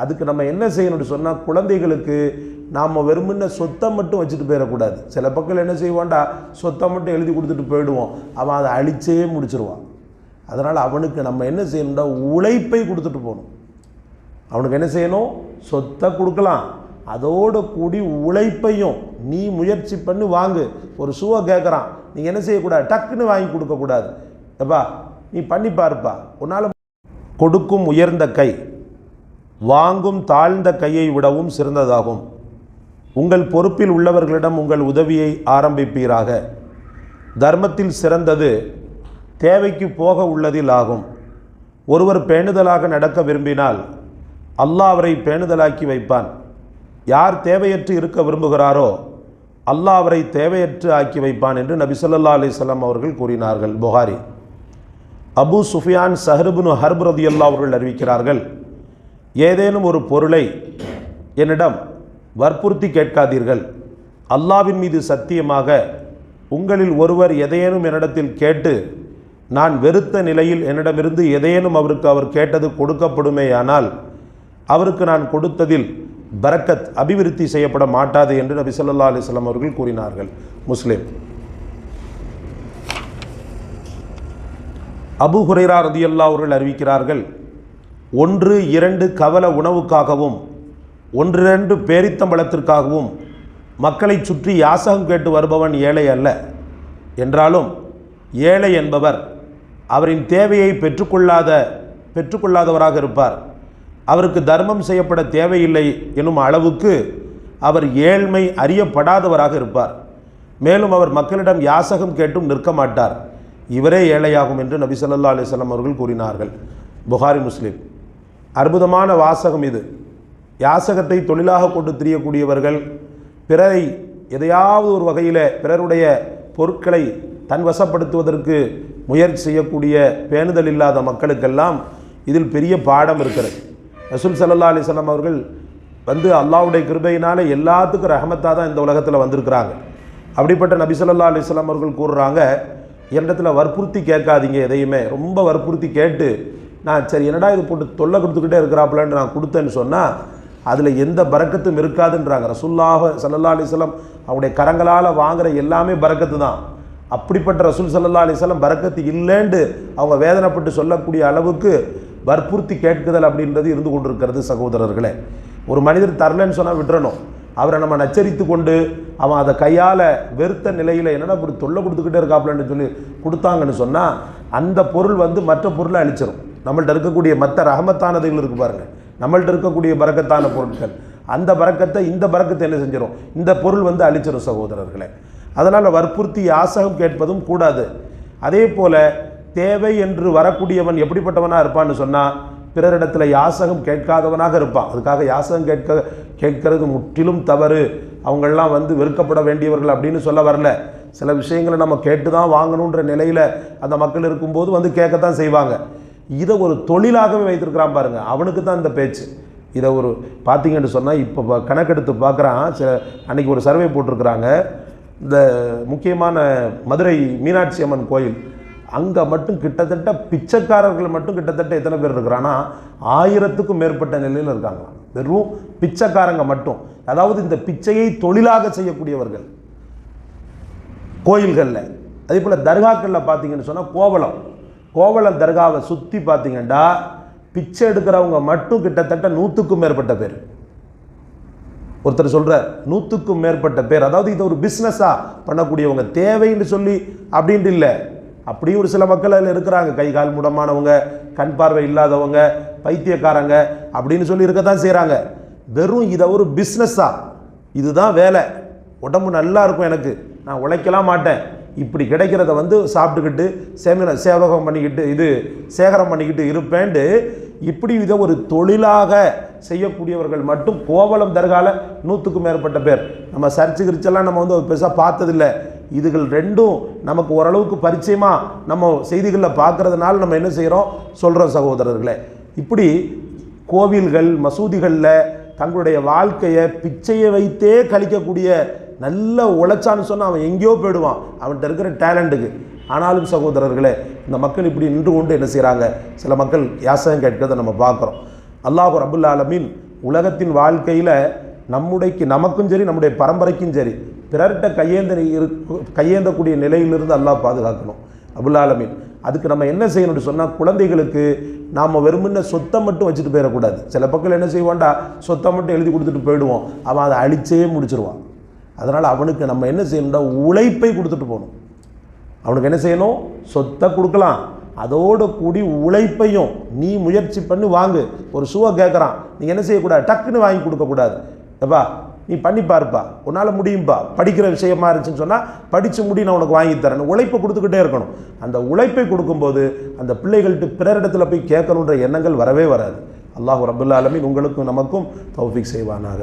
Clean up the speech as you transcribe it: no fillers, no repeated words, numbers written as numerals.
அதுக்கு நம்ம என்ன செய்யணும்னு சொன்னால், குழந்தைகளுக்கு நாம் வெறுமனே சொத்தை மட்டும் வச்சுட்டு போயிடக்கூடாது. சில பக்கம் என்ன செய்வோண்டா, சொத்தை மட்டும் எழுதி கொடுத்துட்டு போயிடுவோம், அவன் அதை அழிச்சே முடிச்சிருவான். அதனால் அவனுக்கு நம்ம என்ன செய்யணும்னா, உழைப்பை கொடுத்துட்டு போகணும். அவனுக்கு என்ன செய்யணும், சொத்தை கொடுக்கலாம், அதோடு கூடி உழைப்பையும் நீ முயற்சி பண்ணி வாங்கு. ஒரு ஷூவை கேட்குறான், நீங்கள் என்ன செய்யக்கூடாது, டக்குன்னு வாங்கி கொடுக்கக்கூடாது. எப்பா நீ பண்ணி பாருப்பா, உன்னால். கொடுக்கும் உயர்ந்த கை வாங்கும் தாழ்ந்த கையை விடவும் சிறந்ததாகும். உங்கள் பொறுப்பில் உள்ளவர்களிடம் உங்கள் உதவியை ஆரம்பிப்பீராக. தர்மத்தில் சிறந்தது தேவைக்கு போக உள்ளதில் ஆகும். ஒருவர் பேணுதலாக நடக்க விரும்பினால் அல்லாஹ் அவரை பேணுதலாக்கி வைப்பான். யார் தேவையற்று இருக்க விரும்புகிறாரோ அல்லாஹ் அவரை தேவையற்று ஆக்கி வைப்பான் என்று நபி ஸல்லல்லாஹு அலைஹி வஸல்லம் அவர்கள் கூறினார்கள். புகாரி. அபு சுஃபியான் ஸஹ்ர் ஹர்ப் ரலியல்லாஹு அவர்கள் அறிவிக்கிறார்கள், ஏதேனும் ஒரு பொருளை என்னிடம் வற்புறுத்தி கேட்காதீர்கள். அல்லாஹ்வின் மீது சத்தியமாக உங்களில் ஒருவர் எதையேனும் என்னிடத்தில் கேட்டு நான் வெறுத்த நிலையில் என்னிடமிருந்து எதையேனும் அவருக்கு அவர் கேட்டது கொடுக்கப்படுமேயானால் அவருக்கு நான் கொடுத்ததில் பரக்கத் அபிவிருத்தி செய்யப்பட மாட்டாது என்று நபி ஸல்லல்லாஹு அலைஹி வஸல்லம் அவர்கள் கூறினார்கள். முஸ்லிம். அபு ஹுரைரா ரலியல்லாஹு அவர்கள் அறிவிக்கிறார்கள், 1-2 கவல உணவுக்காகவும் 1-2 பேரித்தம்பழத்திற்காகவும் மக்களை சுற்றி யாசகம் கேட்டு வருபவன் ஏழை அல்ல. என்றாலும் ஏழை என்பவர் அவரின் தேவையை பெற்றுக்கொள்ளாதவராக இருப்பார். அவருக்கு தர்மம் செய்யப்பட தேவையில்லை எனும் அளவுக்கு அவர் ஏழ்மை அறியப்படாதவராக இருப்பார். மேலும் அவர் மக்களிடம் யாசகம் கேட்டும் நிற்க மாட்டார். இவரே ஏழையாகும் என்று நபி ஸல்லல்லாஹு அலைஹி வஸல்லம் அவர்கள் கூறினார்கள். புகாரி, முஸ்லிம். அற்புதமான வாசகம் இது. யாசகத்தை தொழிலாக கொண்டு திரியக்கூடியவர்கள், பிறரை எதையாவது ஒரு வகையில் பிறருடைய பொருட்களை தன் வசப்படுத்துவதற்கு முயற்சி செய்யக்கூடிய பேணுதல் இல்லாத மக்களுக்கெல்லாம் இதில் பெரிய பாடம் இருக்கிறது. ரசூல் ஸல்லல்லாஹு அலைஹி வஸல்லம் அவர்கள் அல்லாஹ்வுடைய கிருபையினால் எல்லாத்துக்கும் ரஹமத்தாக தான் இந்த உலகத்தில் வந்திருக்கிறாங்க. அப்படிப்பட்ட நபி ஸல்லல்லாஹு அலைஹி வஸல்லம் அவர்கள் கூறுறாங்க, என்னிடத்தில் வற்புறுத்தி கேட்காதீங்க. எதையுமே ரொம்ப வற்புறுத்தி கேட்டு நான் சரி என்னடா இது போட்டு தொல்லை கொடுத்துக்கிட்டே இருக்கிறாப்புலன்னு நான் கொடுத்தேன்னு சொன்னால் அதில் எந்த பரக்கத்தும் இருக்காதுன்றாங்க. ரசூலுல்லாஹி ஸல்லல்லாஹு அலைஹி வஸல்லம் அவருடைய கரங்களால் வாங்குகிற எல்லாமே பரக்கத்து தான். அப்படிப்பட்ட ரசூல் ஸல்லல்லாஹு அலைஹி வஸல்லம் பரக்கத்து இல்லைன்னு அவங்க வேதனைப்பட்டு சொல்லக்கூடிய அளவுக்கு வற்புறுத்தி கேட்குதல் அப்படின்றது இருந்து கொண்டிருக்கிறது. சகோதரர்களே, ஒரு மனிதர் தரலன்னு சொன்னால் விட்டுறணும். அவரை நம்ம நச்சரித்து கொண்டு அவன் அதை கையால் வெறுத்த நிலையில் என்னடா இப்படி தொல்லை கொடுத்துக்கிட்டே இருக்காப்புலன்னு சொல்லி கொடுத்தாங்கன்னு சொன்னால் அந்த பொருள் மற்ற பொருளை அழிச்சிடும். நம்மள்ட்ட இருக்கக்கூடிய மற்ற ரஹமத்தானதுகள் இருக்குது பாருங்கள், நம்மள்ட்ட இருக்கக்கூடிய பரக்கத்தான பொருட்கள், அந்த பரக்கத்தை இந்த பரக்கத்தை என்ன செஞ்சிடும், இந்த பொருள் அழிச்சிடும் சகோதரர்களே. அதனால் வற்புறுத்தி யாசகம் கேட்பதும் கூடாது. அதே போல் தேவை என்று வரக்கூடியவன் எப்படிப்பட்டவனாக இருப்பான்னு சொன்னால் பிறரிடத்தில் யாசகம் கேட்காதவனாக இருப்பான். அதுக்காக யாசகம் கேட்கறது முற்றிலும் தவறு, அவங்களெலாம் வெறுக்கப்பட வேண்டியவர்கள் அப்படின்னு சொல்ல வரல. சில விஷயங்களை நம்ம கேட்டு தான் வாங்கணுன்ற நிலையில் அந்த மக்கள் இருக்கும்போது கேட்கத்தான் செய்வாங்க. இதை ஒரு தொழிலாகவே வைத்திருக்கிறான் பாருங்கள், அவனுக்கு தான் இந்த பேச்சு. இதை ஒரு பார்த்தீங்கன்னு சொன்னால் இப்போ கணக்கெடுத்து பார்க்குறான். அன்றைக்கி ஒரு சர்வே போட்டிருக்கிறாங்க. இந்த முக்கியமான மதுரை மீனாட்சி அம்மன் கோயில், அங்கே மட்டும் கிட்டத்தட்ட பிச்சைக்காரர்கள் மட்டும் கிட்டத்தட்ட எத்தனை பேர் இருக்கிறான்னா 1000க்கும் மேற்பட்ட நிலையில் இருக்காங்க. வெறும் பிச்சைக்காரங்க மட்டும். அதாவது இந்த பிச்சையை தொழிலாக செய்யக்கூடியவர்கள் கோயில்களில். அதே போல் தர்காக்களில் பார்த்தீங்கன்னு சொன்னால் கோவளம் தர்காவை சுற்றி பார்த்தீங்கன்னா பிச்சை எடுக்கிறவங்க மட்டும் கிட்டத்தட்ட 100க்கும் மேற்பட்ட பேர். ஒருத்தர் சொல்கிறார் 100க்கும் மேற்பட்ட பேர். அதாவது இதை ஒரு பிஸ்னஸாக பண்ணக்கூடியவங்க, தேவைன்னு சொல்லி அப்படின்ட்டு இல்லை. அப்படியும் ஒரு சில மக்கள் அதில் இருக்கிறாங்க, கை கால் முடமானவங்க, கண் பார்வை இல்லாதவங்க, பைத்தியக்காரங்க அப்படின்னு சொல்லி இருக்கத்தான் செய்கிறாங்க. வெறும் இதை ஒரு பிஸ்னஸாக, இதுதான் வேலை, உடம்பு நல்லா இருக்கும் எனக்கு, நான் உழைக்கலாம் மாட்டேன், இப்படி கிடைக்கிறத சாப்பிட்டுக்கிட்டு சேவகம் பண்ணிக்கிட்டு சேகரம் பண்ணிக்கிட்டு இருப்பேன்ட்டு இப்படி இதை ஒரு தொழிலாக செய்யக்கூடியவர்கள் மட்டும் கோவளம் தர்கால 100க்கும் மேற்பட்ட பேர். நம்ம சர்ச்சு கிரிச்செல்லாம் நம்ம பெருசாக பார்த்ததில்லை. இதுகள் ரெண்டும் நமக்கு ஓரளவுக்கு பரிச்சயமாக நம்ம செய்திகளில் பார்க்குறதுனால நம்ம என்ன செய்கிறோம் சொல்கிறோம் சகோதரர்களே. இப்படி கோவில்கள் மசூதிகளில் தங்களுடைய வாழ்க்கையை பிச்சையை வைத்தே கழிக்கக்கூடிய நல்ல உழைச்சான்னு சொன்னால் அவன் எங்கேயோ போயிடுவான் அவன்கிட்ட இருக்கிற டேலண்ட்டுக்கு. ஆனாலும் சகோதரர்களே, இந்த மக்கள் இப்படி நின்று கொண்டு என்ன செய்கிறாங்க, சில மக்கள் யாசகம் கேட்கிறத நம்ம பார்க்குறோம். அல்லாஹ் ரப்புல் ஆலமீன் உலகத்தின் வாழ்க்கையில் நமக்கும் சரி நம்முடைய பரம்பரைக்கும் சரி பிறர்கிட்ட கையேந்தக்கூடிய நிலையிலிருந்து அல்லாஹ் பாதுகாக்கணும் ரப்புல் ஆலமீன். அதுக்கு நம்ம என்ன செய்யணும்னு சொன்னால், குழந்தைகளுக்கு நாம் வெறுமனே சொத்தை மட்டும் வச்சுட்டு போயிடக்கூடாது. சில பக்கம் என்ன செய்வோண்டா, சொத்தை மட்டும் எழுதி கொடுத்துட்டு போயிடுவோம், அவன் அதை அழிச்சே முடிச்சிருவான். அதனால் அவனுக்கு நம்ம என்ன செய்யணும்னா உழைப்பை கொடுத்துட்டு போகணும். அவனுக்கு என்ன செய்யணும், சொத்தை கொடுக்கலாம், அதோடு கூடி உழைப்பையும் நீ முயற்சி பண்ணி வாங்கு. ஒரு ஷூவை கேட்குறான், நீங்கள் என்ன செய்யக்கூடாது, டக்குன்னு வாங்கி கொடுக்கக்கூடாது. எப்பா நீ பண்ணி பாருப்பா, உன்னால் முடியும்பா, படிக்கிற விஷயமா இருந்துச்சுன்னு சொன்னால் படித்து முடி, நான் உனக்கு வாங்கி தரேன். உழைப்பை கொடுத்துக்கிட்டே இருக்கணும். அந்த உழைப்பை கொடுக்கும்போது அந்த பிள்ளைகள்கிட்ட பிறரிடத்தில் போய் கேட்கணுன்ற எண்ணங்கள் வரவே வராது. அல்லாஹ் ரப்புல் ஆலமீன் உங்களுக்கும் நமக்கும் தௌஃபீக் செய்வானாக.